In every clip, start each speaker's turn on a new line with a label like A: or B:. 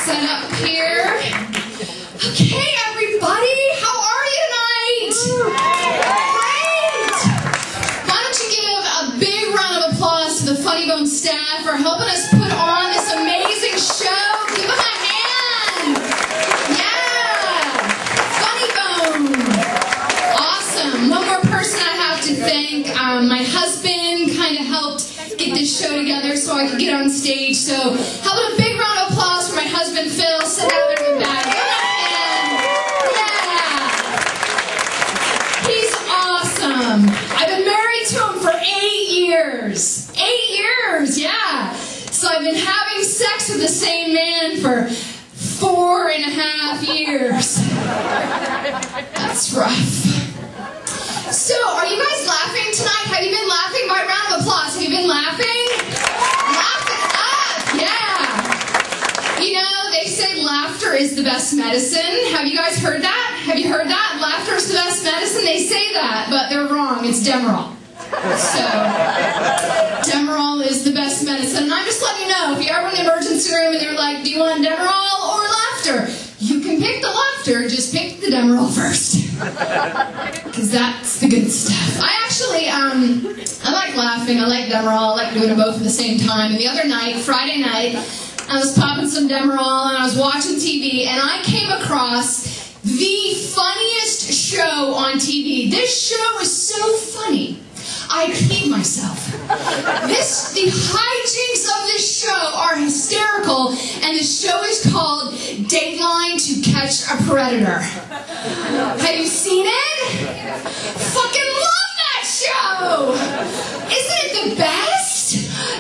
A: set up here. Okay, everybody, how are you tonight? Great! Why don't you give a big round of applause to the Funny Bone staff for helping us put on this amazing show. Give them a hand. Yeah! Funny Bone. Awesome. One more person I have to thank. My husband kind of helped get this show together so I could get on stage. So how about a big round of applause for my husband, Phil. Sit down there in the back. Yeah! He's awesome. I've been married to him for 8 years. 8 years, yeah. So I've been having sex with the same man for 4.5 years. That's rough. So, are you guys laughing tonight? Have you been laughing? By round of applause. Have you been laughing? Laugh it up, yeah. You know, they say laughter is the best medicine. Have you guys heard that? Have you heard that? Laughter is the best medicine? They say that, but they're wrong. It's Demerol. So, Demerol is the best medicine. And I'm just letting you know, if you're ever in the emergency room and they're like, do you want Demerol or laughter? You can pick the laughter, just pick the Demerol first. Because that's the good stuff. I actually, I like laughing, I like Demerol, I like doing them both at the same time. And the other night, Friday night, I was popping some Demerol and I was watching TV and I came across the funniest show on TV. This show is so funny. I peed myself. The hijinks of this show are hysterical, and the show is called Dateline to Catch a Predator. Have you seen it? Fucking love that show! Isn't it the best?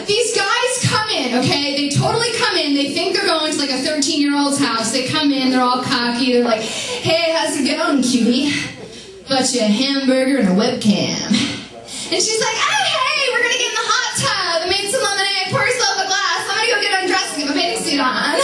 A: These guys come in, okay? They totally come in. They think they're going to like a 13-year-old's house. They come in, they're all cocky. They're like, hey, how's it going, cutie? Got you a hamburger and a webcam. And she's like, oh, hey, we're going to get in the hot tub. I made some lemonade. Pour yourself a glass. I'm going to go get undressed and get my bathing suit on.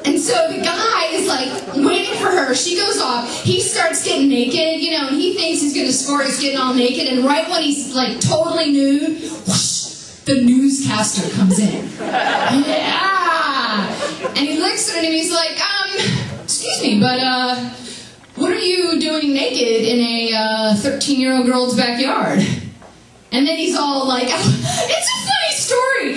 A: And so the guy is like waiting for her. She goes off. He starts getting naked, you know, and he thinks he's going to score. He's getting all naked. And right when he's like totally nude, whoosh, the newscaster comes in. Yeah. And he looks at him and he's like, excuse me, but, what are you doing naked in a 13-year-old girl's backyard? And then he's all like, oh, it's a funny story.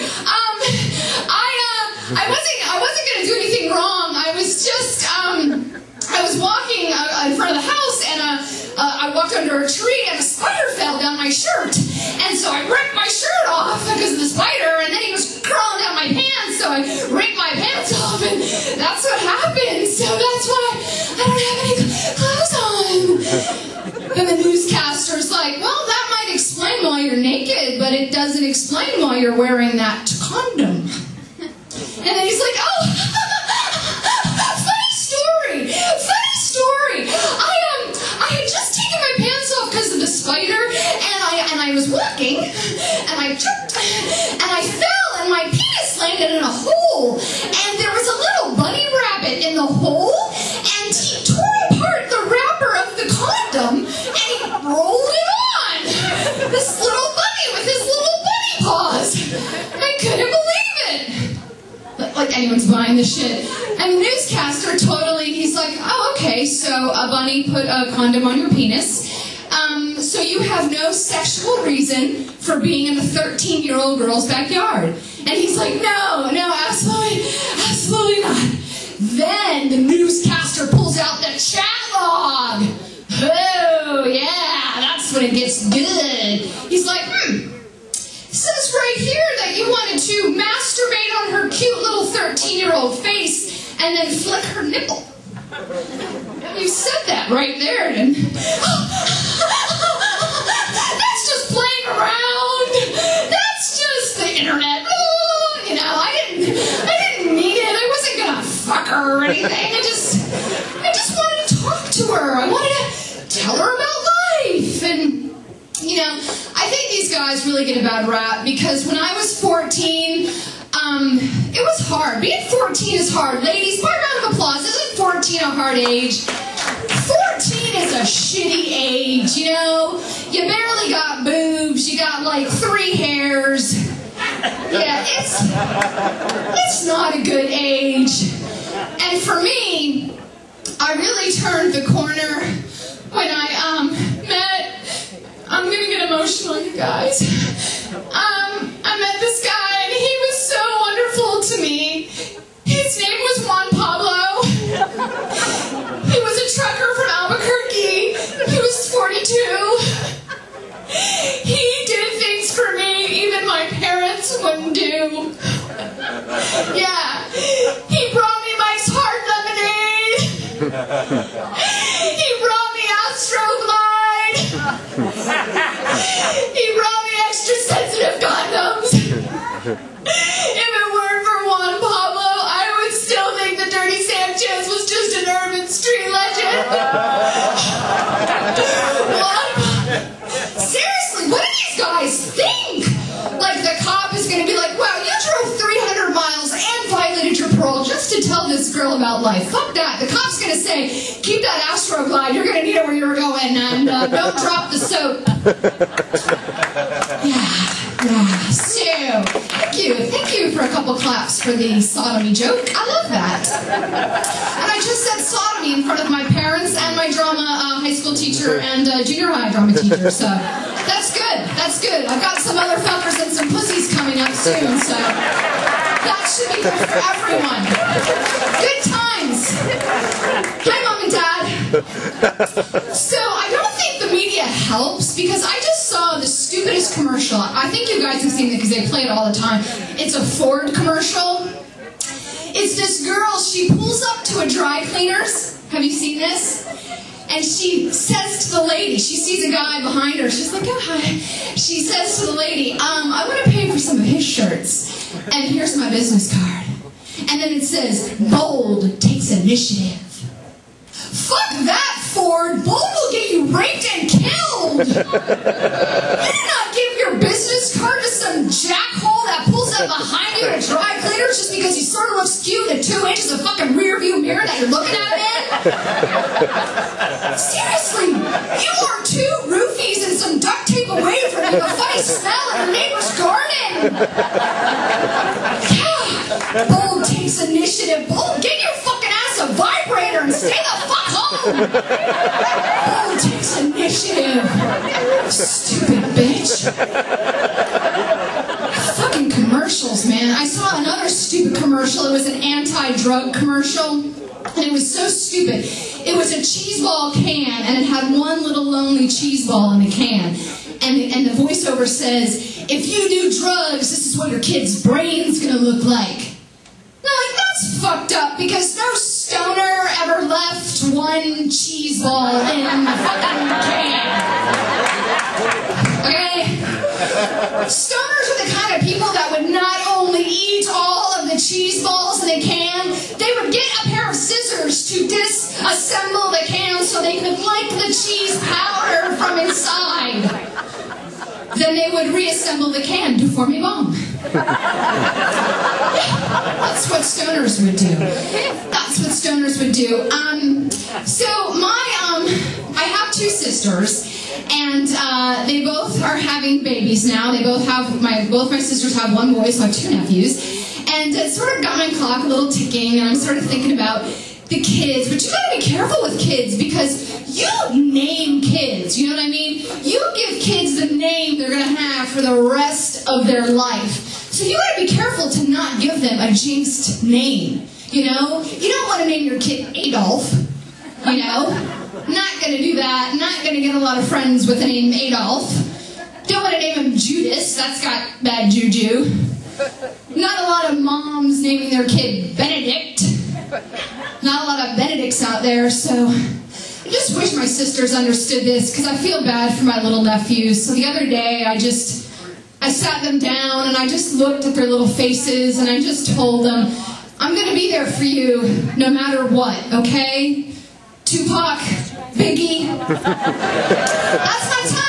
A: I wasn't going to do anything wrong. I was just, I was walking in front of the house and I walked under a tree and a spider fell down my shirt. And so I ripped my shirt off because of the spider, and then he was crawling down my pants, so I ripped my pants off, and that's what happened. So that's why I don't have any clothes on. Then the newscaster's like, well, that might explain why you're naked, but it doesn't explain why you're wearing that condom. And then he's like, oh, funny story. I had just taken my pants off because of the spider, and I was walking, and I tripped, and I fell, and my penis landed in a hole, and there was a little bunny rabbit in the hole, and he tore apart the wrapper of the condom, and he rolled it on. This little bunny with his little bunny paws. I couldn't believe it. Like anyone's buying this shit. And the newscaster he's like, oh, okay, so a bunny put a condom on your penis. So you have no sexual reason for being in a 13-year-old girl's backyard. And he's like, no, absolutely not. Then the newscaster pulls out the chat log. Oh, yeah, that's when it gets good. He's like, it says right here that you wanted to masturbate on her cute little 13-year-old face and then flick her nipple. You said that right there, and that's just playing around. That's just the internet. You know, I didn't mean it. I wasn't gonna fuck her or anything. I just wanted to talk to her. I wanted to tell her about life. And you know, I think these guys really get a bad rap because when I was 14, it was hard. Being 14 is hard. Ladies, by a round of applause. Isn't 14 a hard age? 14 is a shitty age, you know? You barely got boobs. You got like 3 hairs. Yeah, it's just not a good age. And for me, I really turned the corner when I met, I'm gonna get emotional, you guys. I met this guy and he was so wonderful to me. His name was Juan Pablo. He was a trucker from Albuquerque. He was 42. He did things for me even my parents wouldn't do. Yeah. He brought me Mike's Hard Lemonade. He brought me Astroglide. He brought me extra sensitive condoms. If it weren't for Juan Pablo, I would still think the Dirty Sanchez was just an urban street legend. Seriously, what do these guys think? Like the cop is going to be like, wow, you drove 300 miles and violated your parole just to tell this girl about life. Fuck that. The cop's going to say, keep that Astroglide. You're going to need it where you're going, and don't drop the soap. Yeah. So, thank you for a couple claps for the sodomy joke. I love that. And I just said sodomy in front of my parents and my drama high school teacher and junior high drama teacher, so that's good. That's good. I've got some other fuckers and some pussies coming up soon, so that should be good for everyone. Good times. Hi, Mom and Dad. So I don't think the media helps because I just saw the stupidest commercial. I think you guys have seen it because they play it all the time. It's a Ford commercial. It's this girl, she pulls up to a dry cleaner's. Have you seen this? And she says to the lady, she sees a guy behind her. She's like, oh, hi. She says to the lady, I want to pay for some of his shirts. And here's my business card. And then it says, Bold takes initiative. Fuck that, Ford. Bold will get you raped and killed. You do not give your business card to some jackhole that pulls up behind you to dry cleaners just because he sort of looks cute in 2 inches of fucking rear view mirror that you're looking at him in. Seriously, you are 2 roofies and some duct tape away from having a funny smell in your neighbor's garden. Yeah. Bold takes initiative. Bold, get your fucking ass a vibrator and stay the fuck home. Bold takes initiative. Stupid bitch. Fucking commercials, man. I saw another stupid commercial. It was an anti-drug commercial. And it was so stupid. It was a cheese ball can, and it had one little lonely cheese ball in the can. And the voiceover says, if you do drugs, this is what your kid's brain's gonna look like. No, like, that's fucked up, because no stoner ever left one cheese ball in the fucking can. Okay? Stoners are the kind of people that would not only eat all of the cheese balls in the can, they would get a pair of scissors to disassemble the can so they could lick the cheese powder from inside. Then they would reassemble the can to form a bomb. That's what stoners would do. That's what stoners would do. So I have 2 sisters, and they both are having babies now. They both have both my sisters have 1 boy, so I have 2 nephews. And it sort of got my clock a little ticking, and I'm sort of thinking about the kids. But you gotta be careful with kids because you name kids. You know what I mean? You give kids the name they're gonna have for the rest of their life. So you gotta be careful to not give them a jinxed name. You know? You don't want to name your kid Adolf. You know? Not gonna do that. Not gonna get a lot of friends with the name Adolf. Don't want to name him Judas. That's got bad juju. Not a lot of moms naming their kid Benedict. Not a lot of Benedicts out there, so I just wish my sisters understood this because I feel bad for my little nephews. So the other day, I sat them down and I just looked at their little faces and I just told them, I'm going to be there for you no matter what, okay? Tupac, Biggie. That's my time.